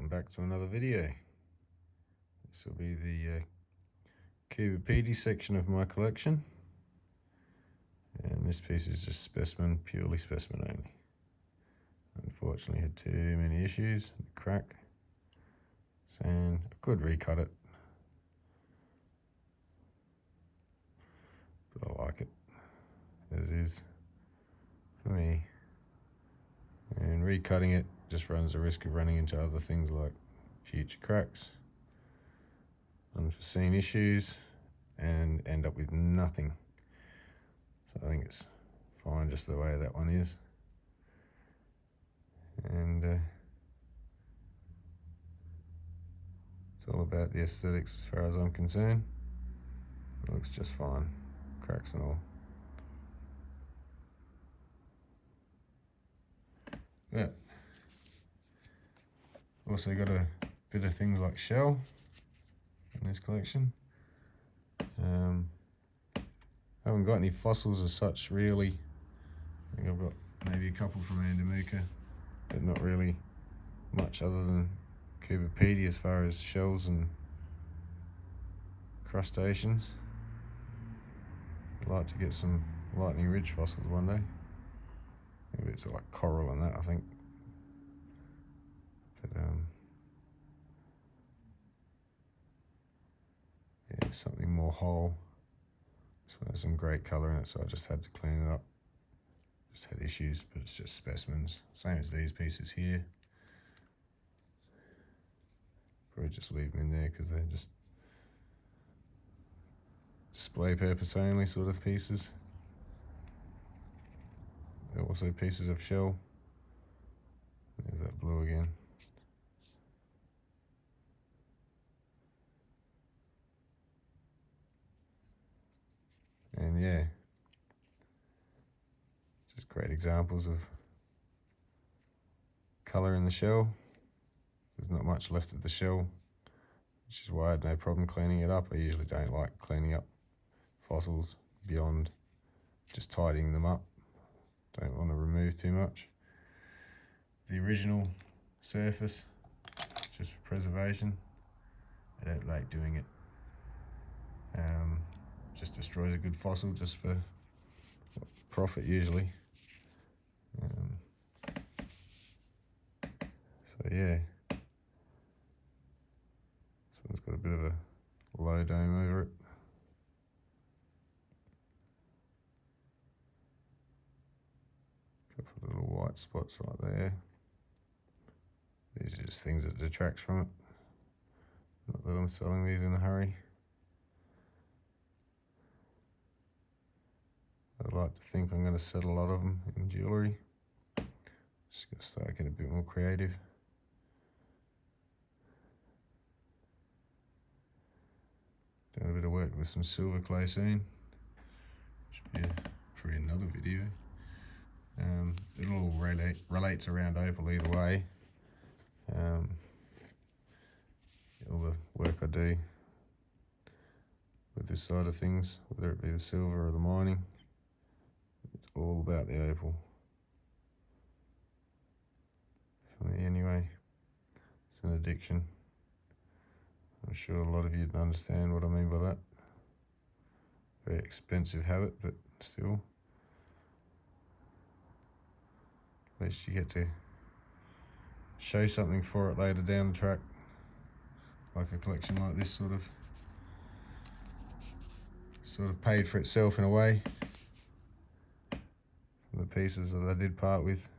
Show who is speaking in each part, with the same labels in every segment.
Speaker 1: back to another video. This will be the Coober pedy section of my collection, and this piece is just specimen, purely specimen only. Unfortunately had too many issues, crack, and I could recut it, but I like it as is for me, and recutting it just runs the risk of running into other things like future cracks, unforeseen issues, and end up with nothing. So I think it's fine just the way that one is. And it's all about the aesthetics as far as I'm concerned. It looks just fine, cracks and all. Yeah. Also got a bit of things like shell in this collection. Haven't got any fossils as such really. I think I've got maybe a couple from Andamuka, but not really much other than Coober pedy as far as shells and crustaceans. I'd like to get some lightning ridge fossils one day. Maybe it's like coral and that, I think. But yeah, something more whole. This one has some great colour in it, so I just had to clean it up. Just had issues, but it's just specimens. Same as these pieces here. Probably just leave them in there because they're just display purpose only sort of pieces. They're also pieces of shell. There's that blue again. And yeah, just great examples of colour in the shell. There's not much left of the shell, which is why I had no problem cleaning it up. I usually don't like cleaning up fossils beyond just tidying them up. Don't want to remove too much. The original surface, just for preservation, I don't like doing it. Just destroys a good fossil just for profit usually. So yeah, this one's got a bit of a low dome over it. Couple of little white spots right there. These are just things that detract from it. Not that I'm selling these in a hurry. I'd like to think I'm going to set a lot of them in jewellery. Just going to start getting a bit more creative. Doing a bit of work with some silver clay soon. Should be probably another video. It all relates around opal either way. All the work I do with this side of things, whether it be the silver or the mining, it's all about the opal. For me anyway, it's an addiction. I'm sure a lot of you understand what I mean by that. Very expensive habit, but still. At least you get to show something for it later down the track. Like a collection like this sort of paid for itself in a way. The pieces that I did part with,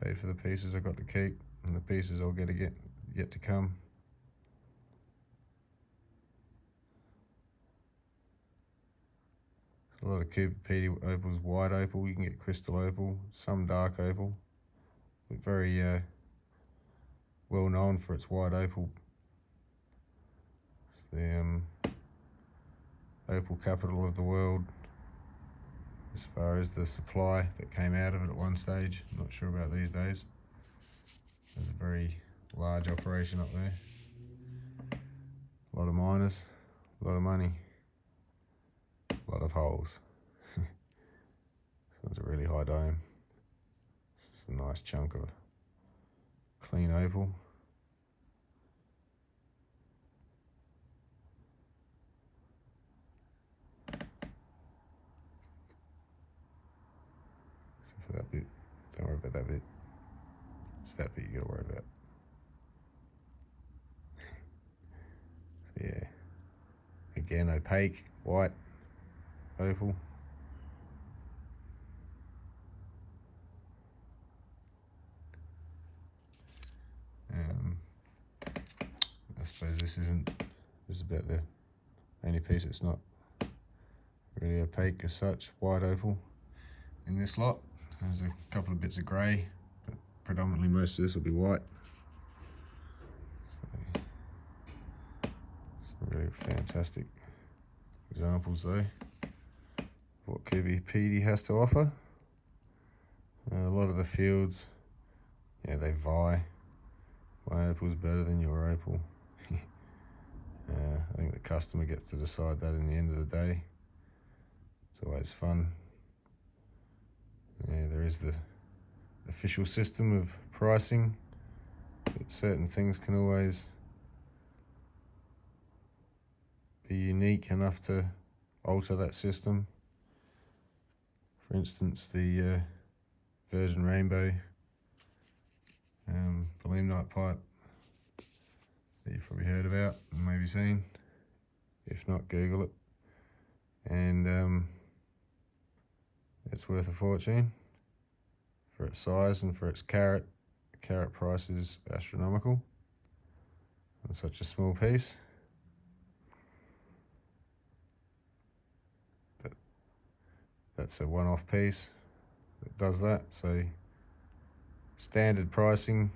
Speaker 1: paid for the pieces I got to keep, and the pieces I'll get yet to come. A lot of Coober pedy opals, white opal, you can get crystal opal, some dark opal, but very well known for its white opal. It's the opal capital of the world as far as the supply that came out of it at one stage. I'm not sure about these days. There's a very large operation up there. A lot of miners, a lot of money, a lot of holes. This one's a really high dome. This is a nice chunk of clean opal. that bit you gotta worry about. So yeah, again, opaque, white, opal. I suppose this is about the only piece that's not really opaque as such, white opal in this lot. There's a couple of bits of grey, but predominantly most of this will be white. So, some really fantastic examples though of what Coober pedy has to offer. A lot of the fields, yeah, they vie. My opal's better than your opal. I think the customer gets to decide that in the end of the day. It's always fun. Yeah, there is the official system of pricing, but certain things can always be unique enough to alter that system. For instance, the Virgin Rainbow Night pipe that you've probably heard about and maybe seen. If not, Google it. And it's worth a fortune for its size and for its carat. The carat price is astronomical on such a small piece. But that's a one-off piece that does that. So standard pricing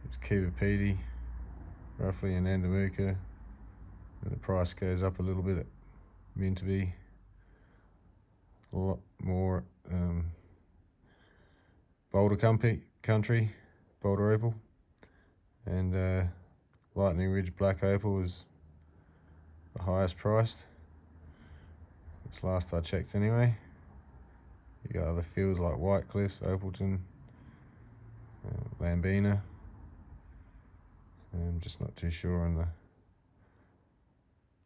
Speaker 1: is Coober pedy, roughly in Andamuka, and the price goes up a little bit at Minterby, a lot more Boulder country, Boulder opal, and Lightning Ridge black opal is the highest priced. That's last I checked anyway. You got other fields like White Cliffs, Opalton, Lambina. I'm just not too sure on the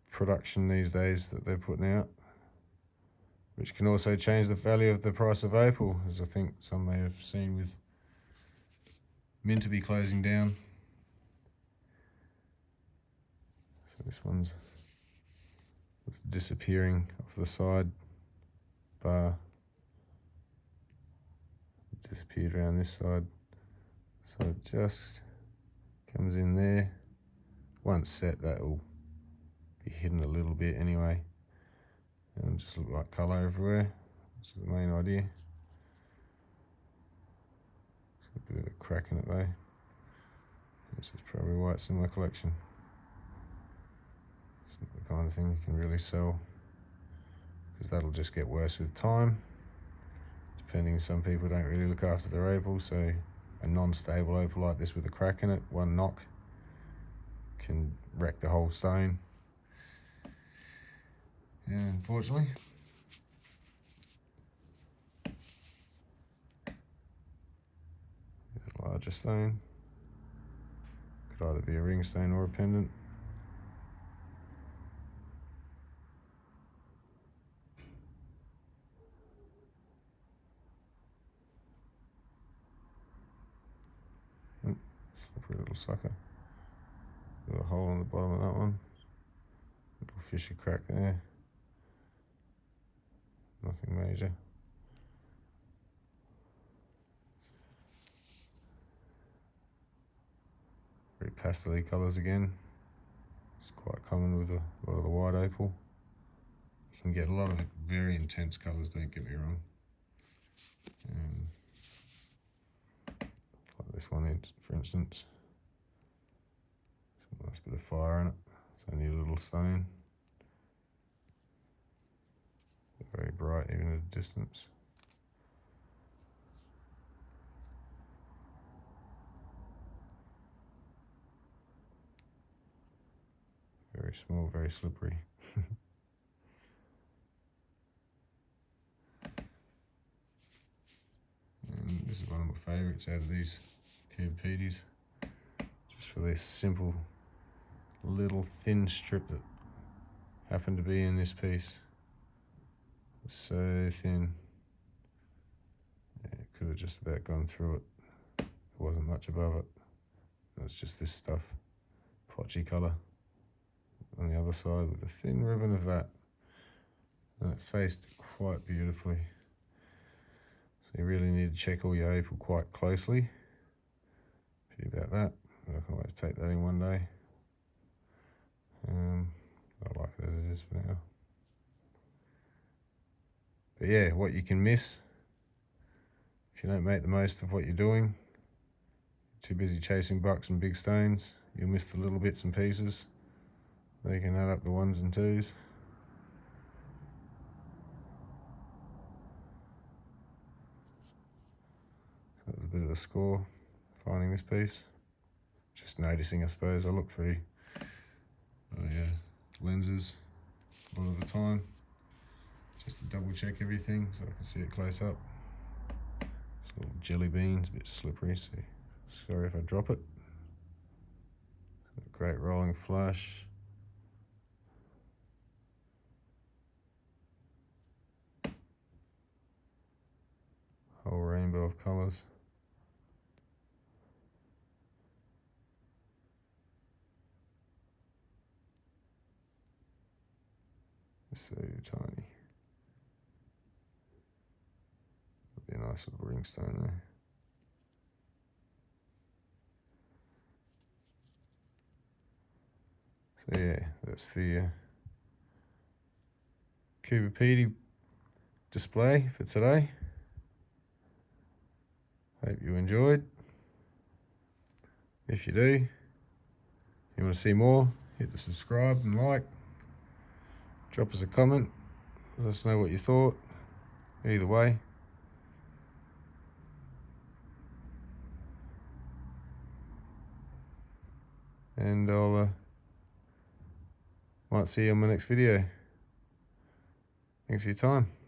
Speaker 1: production these days that they're putting out, which can also change the value of the price of opal, as I think some may have seen with Minterby closing down. So this one's disappearing off the side bar. It disappeared around this side, so it just comes in there. Once set, that will be hidden a little bit anyway, and it'll just look like colour everywhere, which is the main idea. It's a bit of a crack in it though. This is probably why it's in my collection. It's not the kind of thing you can really sell, because that'll just get worse with time. Depending, some people don't really look after their opal, so a non-stable opal like this with a crack in it, one knock, can wreck the whole stone. And unfortunately, there's a larger stone. Could either be a ring stone or a pendant. Slippery little sucker. Got a hole on the bottom of that one. Little fishy crack there. Nothing major. Very pastel-y colours again. It's quite common with a lot of the white opal. You can get a lot of very intense colours, don't get me wrong. Like this one, for instance. It's a nice bit of fire in it. It's only a little stone. Very bright even at a distance. Very small, very slippery. And this is one of my favourites out of these Coober pedys, just for this simple little thin strip that happened to be in this piece. It's so thin. Yeah, it could have just about gone through it there wasn't much above it. It's just this stuff, potchy colour on the other side with a thin ribbon of that, and it faced quite beautifully. So you really need to check all your opal quite closely. Pity about that, but I can always take that in one day. I like it as it is for now. But yeah, what you can miss if you don't make the most of what you're doing, too busy chasing bucks and big stones, you'll miss the little bits and pieces. They can add up the ones and twos. So that was a bit of a score finding this piece. Just noticing, I suppose. I look through lenses a lot of the time just to double check everything so I can see it close up. It's little jelly beans, a bit slippery, so sorry if I drop it. Great rolling flush. Whole rainbow of colours. So tiny. That'd be a nice little ring stone there. So yeah, that's the Coober pedy display for today. Hope you enjoyed. If you do, if you want to see more, hit the subscribe and like. Drop us a comment. Let us know what you thought. Either way. And I'll might see you on my next video. Thanks for your time.